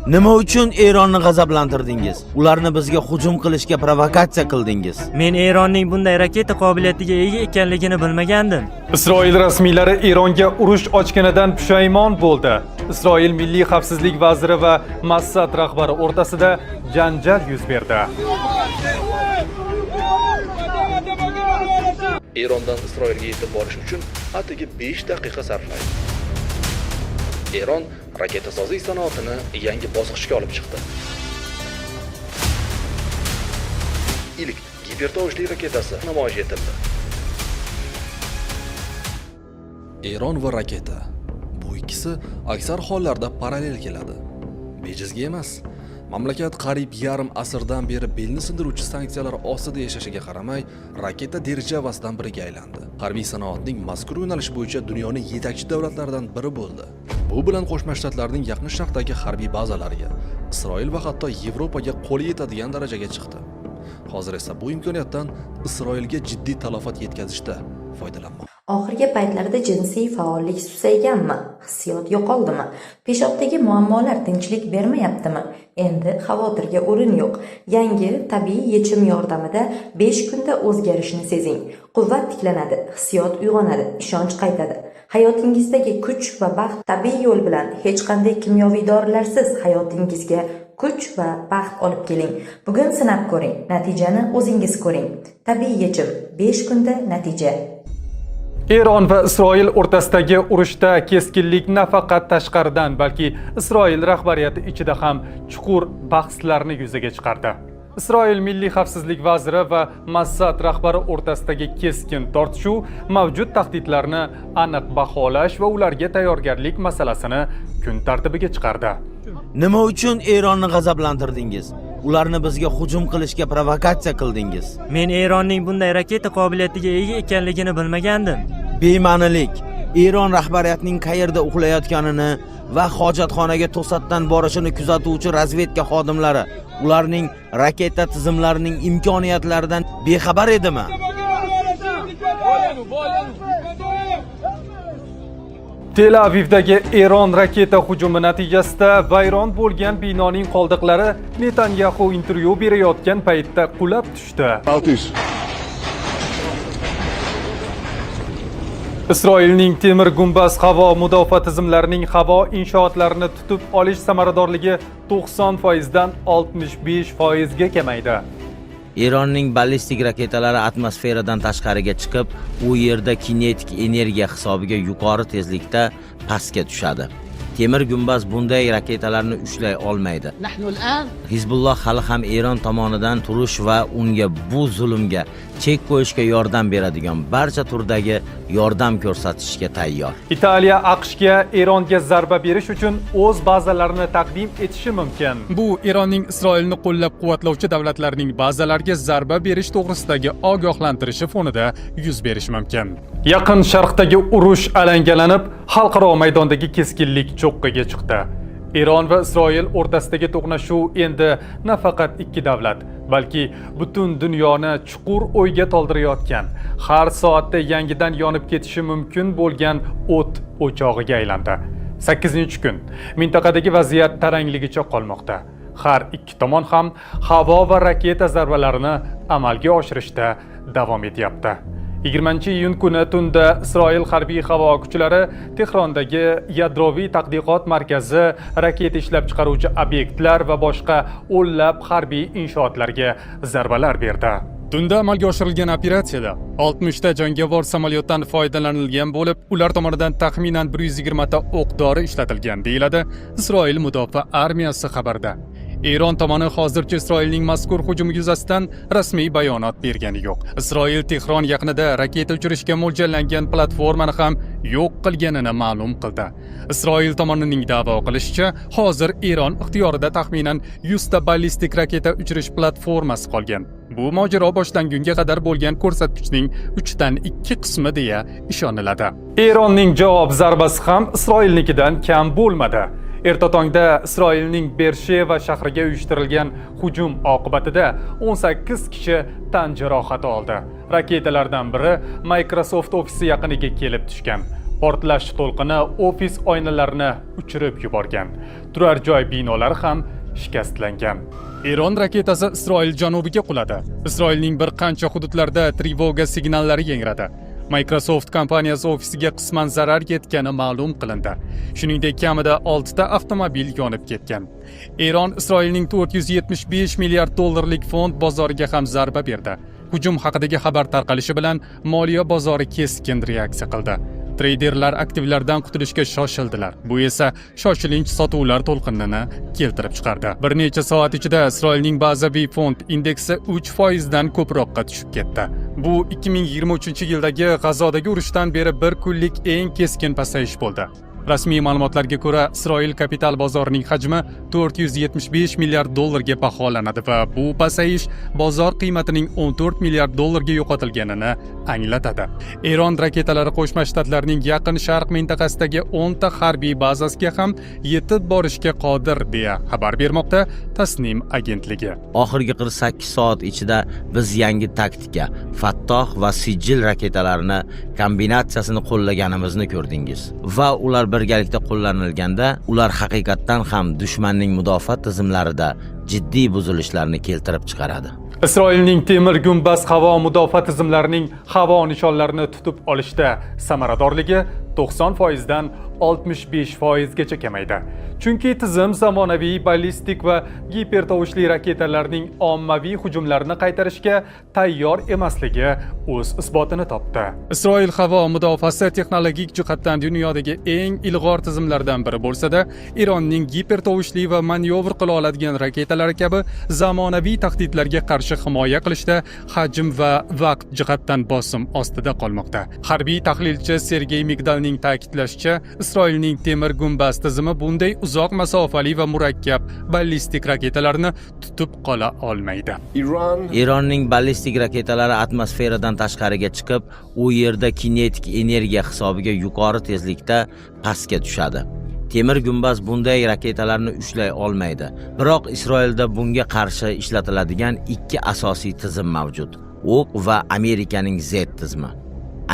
Nima uchun Eronni g'azablantirdingiz? Ularni bizga hujum qilishga provokatsiya qildingiz. Men Eronning bunday raketa qobiliyatiga ega ekanligini bilmagandim. Isroil rasmiylari Eronga urush ochganidan pushaymon bo'ldi. Isroil milliy xavfsizlik vaziri va Mossad rahbari o'rtasida janjal yuz berdi. Erondan Isroilga yetib borish uchun atigi 5 daqiqa sarflaydi. Eron raketasoziy sanoatini yangi bosqichga olib chiqdi. Ilk gipertovushli raketasi namoyish etildi. Eron va raketa. Bu ikkisi aksar hollarda parallel keladi. Bejizga emas. Mamlakat qariyb yarim asrdan beri belni sindiruvchi sanksiyalar ostida yashashiga qaramay, raketa державасidan biriga aylandi. Harbiy sanoatning mazkur yo'nalish bo'yicha dunyoning yetakchi davlatlaridan biri bo'ldi. Bu bilan Qo'shma Shtatlarning Yaqin Sharqdagi harbiy bazalariga, Isroil va hatto Yevropaga qo'li yetadigan darajaga chiqdi. Hozir esa bu imkoniyatdan Isroilga jiddiy talafot yetkazishda foydalanmoqda. Oxirgi paytlarda jinsiy faollik susayganmi? Hissiyot yo'qoldimi? Peshobdagi muammolar tinchlik bermayaptimi? Endi xavotirga o'rin yo'q. Yangi tabiiy yechim yordamida 5 kunda o'zgarishni sezing. Quvvat tiklanadi, hissiyot uyg'onadi, ishonch qaytadi. Hayotingizdagi kuch va baxt tabiiy yo'l bilan hech qanday kimyoviy dorilarsiz hayotingizga kuch va baxt olib keling. Bugun sinab ko'ring, natijani o'zingiz ko'ring. Tabiiy yechim, 5 kunda natija. Eron va Isroil o'rtasidagi urushda keskinlik nafaqat tashqaridan, balki Isroil rahbariyati ichida ham chuqur bahslarni yuzaga chiqardi. Isroil milliy xavfsizlik vaziri va Mossad rahbari o'rtasidagi keskin tortishuv mavjud tahdidlarni aniq baholash va ularga tayyorgarlik masalasini kun tartibiga chiqardi. Nima uchun Eronni g'azablantirdingiz? Ularni bizga hujum qilishga provokatsiya qildingiz. Men Eronning bunday raketa qobiliyatiga ega ekanligini bilmagandim. Bema'nilik. Eron rahbariyatining qayerda uxlayotganini va hojatxonaga to'satdan borishini kuzatuvchi razvedka xodimlari ularning raketa tizimlarining imkoniyatlaridan bexabar edimi? Tel Avivdagi Eron raketa hujumi natijasida vayron bo'lgan binoning qoldiqlari Netanyahu intervyu berayotgan paytda qulab tushdi. Isroilning temir gumbaz havo mudofaa tizimlarining havo inshootlarini tutib olish samaradorligi 90% dan 65% ga kamaydi. Eronning ballistik raketalari atmosferadan tashqariga chiqib, u yerda kinetik energiya hisobiga yuqori tezlikda pastga tushadi. Temir gumbaz bunday raketalarni ushlay olmaydi. Hizbulloh hali ham Eron tomonidan turish va unga bu zulmga chek qo'yishga yordam beradigan barcha turdagi yordam ko'rsatishga tayyor. Italiya AQShga Eronga zarba berish uchun o'z bazalarini taqdim etishi mumkin. Bu Eronning Isroilni qo'llab-quvvatlovchi davlatlarning bazalariga zarba berish to'g'risidagi ogohlantirishi fonida yuz berishi mumkin. Yaqin Sharqdagi urush alangalanib, xalqaro maydondagi keskinlik cho'qqiga chiqdi. Eron va Isroil o'rtasidagi to'qnashuv endi nafaqat ikki davlat, balki butun dunyoni chuqur o'yga toldirayotgan, har soatda yangidan yonib ketishi mumkin bo'lgan o't o'chog'iga aylandi. 8-kun mintaqadagi vaziyat tarangligicha qolmoqda. Har ikki tomon ham havo va raketa zarbalarini amalga oshirishda davom etyapti. 20-iyun kuni tunda Isroil harbiy havo kuchlari Tehrondagi yadroviy tadqiqot markazi, raketa ishlab chiqaruvchi obyektlar va boshqa o'nlab harbiy inshootlarga zarbalar berdi. Tunda amalga oshirilgan operatsiyada 60 ta jangovar samolyotdan foydalanilgan bo'lib, ular tomonidan taxminan 120 ta o'q-dori ishlatilgan, deyiladi Isroil mudofaa armiyasi xabarida. Eron tomoni hozircha Isroilning mazkur hujumi yuzasidan rasmiy bayonot bergani yo'q. Isroil Tehron yaqinida raketa uchirishga mo'ljallangan platformani ham yo'q qilganini ma'lum qildi. Isroil tomonining da'vo qilishicha, hozir Eron ixtiyorida taxminan 100 ta ballistik raketa uchirish platformasi qolgan. Bu mojaro boshlangunga qadar bo'lgan ko'rsatkichning 3 dan 2 qismi deya ishoniladi. Eronning javob zarbasi ham Isroilnikidan kam bo'lmadi. Erta tongda Isroilning Bersheva shahriga uyushtirilgan hujum oqibatida 18 kishi tan jarohati oldi. Raketalardan biri Microsoft ofisi yaqiniga kelib tushgan. Portlash to'lqini ofis oynalarini uchirib yuborgan. Turar joy binolari ham shikastlangan. Eron raketasi Isroil janubiga quladi. Isroilning bir qancha hududlarda trevoga signallari yangradi. Microsoft kompaniyasi ofisiga qisman zarar yetgani ma'lum qilindi. Shuningdek, kamida 6 ta avtomobil yonib ketgan. Eron Isroilning 475 milliard dollarlik fond bozoriga ham zarba berdi. Hujum haqidagi xabar tarqalishi bilan moliya bozori keskin reaksiya qildi. Treyderlar aktivlardan qutulishga shoshildilar. Bu esa shoshilinch sotuvlar to'lqinini keltirib chiqardi. Bir necha soat ichida Isroilning bazaviy fond indeksi 3% dan ko'proqqa tushib ketdi. Bu 2023-yildagi G'azodagi urushdan beri bir kunlik eng keskin pasayish bo'ldi. Rasmiy ma'lumotlarga ko'ra, Isroil kapital bozorining hajmi 475 milliard dollarga baholanadi va bu pasayish bozor qiymatining 14 milliard dollarga yo'qotilganini anglatadi. Eron raketalari Qo'shma Shtatlarning Yaqin Sharq mintaqasidagi 10 ta harbiy bazasiga ham yetib borishga qodir deya xabar bermoqda Tasnim agentligi. Oxirgi 48 soat ichida biz yangi taktika, Fattoh va Sijil raketalarini kombinatsiyasini qo'llaganimizni ko'rdingiz va ular birgalikda qo'llanilganda ular haqiqatdan ham dushmanning mudofaa tizimlarida jiddiy buzilishlarni keltirib chiqaradi. Isroilning temir gumbaz havo mudofaa tizimlarining havo nishonlarini tutib olishda samaradorligi 90% dan 65% gacha kamaydi. Chunki tizim zamonaviy ballistik va gipertovushli raketalarning ommaviy hujumlarini qaytarishga tayyor emasligi o'z isbotini topdi. Isroil havo mudofaasi texnologik jihatdan dunyodagi eng ilg'or tizimlardan biri bo'lsa-da, Eronning gipertovushli va manyovr qila oladigan raketalari kabi zamonaviy tahdidlarga qarshi himoya qilishda hajm va vaqt jihatdan bosim ostida qolmoqda. Harbiy tahlilchi Sergey Migdalning ta'kidlashicha, Isroilning temir gumbaz tizimi bunday uzoq masofali va murakkab ballistik raketalarni tutib qola olmaydi. Eronning ballistik raketalari atmosferadan tashqariga chiqib, u yerda kinetik energiya hisobiga yuqori tezlikda pastga tushadi. Temir gumbaz bunday raketalarni ushlay olmaydi. Biroq Isroilda bunga qarshi ishlatiladigan ikki asosiy tizim mavjud: o'q va Amerikaning Z tizimi.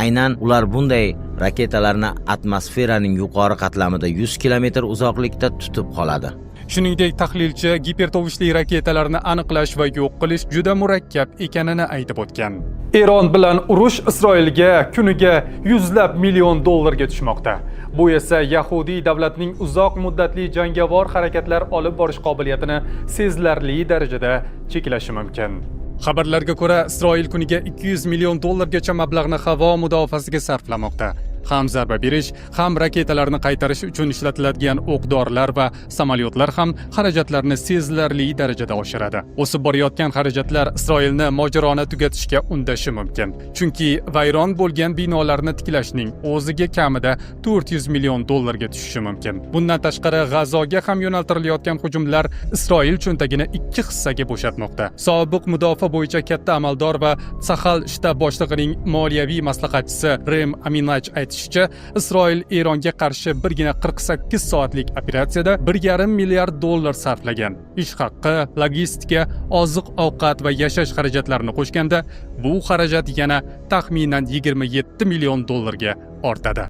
Aynan ular bunday raketalarni atmosferaning yuqori qatlamida 100 kilometr uzoqlikda tutib qoladi. Shuningdek, tahlilchi gipertovushli raketalarni aniqlash va yo'q qilish juda murakkab ekanini aytib o'tgan. Eron bilan urush Isroilga kuniga yuzlab million dollarga tushmoqda. Bu esa Yahudiy davlatining uzoq muddatli jangovar harakatlar olib borish qobiliyatini sezilarli darajada cheklashi mumkin. Xabarlarga ko'ra, Isroil kuniga 200 million dollargacha mablag'ni havo mudofaasiga sarflamoqda. Ham zarba berish, ham raketalarni qaytarish uchun ishlatiladigan o'q-dorilar va samolyotlar ham xarajatlarni sezilarli darajada oshiradi. O'sib borayotgan xarajatlar Isroilni mojaroni tugatishga undashi mumkin. Chunki vayron bo'lgan binolarni tiklashning o'ziga kamida 400 million dollarga tushishi mumkin. Bundan tashqari, G'azoga ham yo'naltirilayotgan hujumlar Isroil cho'ntagini ikki hissaga bo'shatmoqda. Sobiq mudofaa bo'yicha katta amaldor va Sahal shtab boshlig'ining moliyaviy maslahatchisi Rem Aminach aytishicha, Isroil Eronga qarshi birgina 48 soatlik operatsiyada 1,5 milliard dollar sarflagan. Ish haqqi, logistika, oziq-ovqat va yashash xarajatlarini qo'shganda, bu xarajat yana taxminan 27 million dollarga ortadi.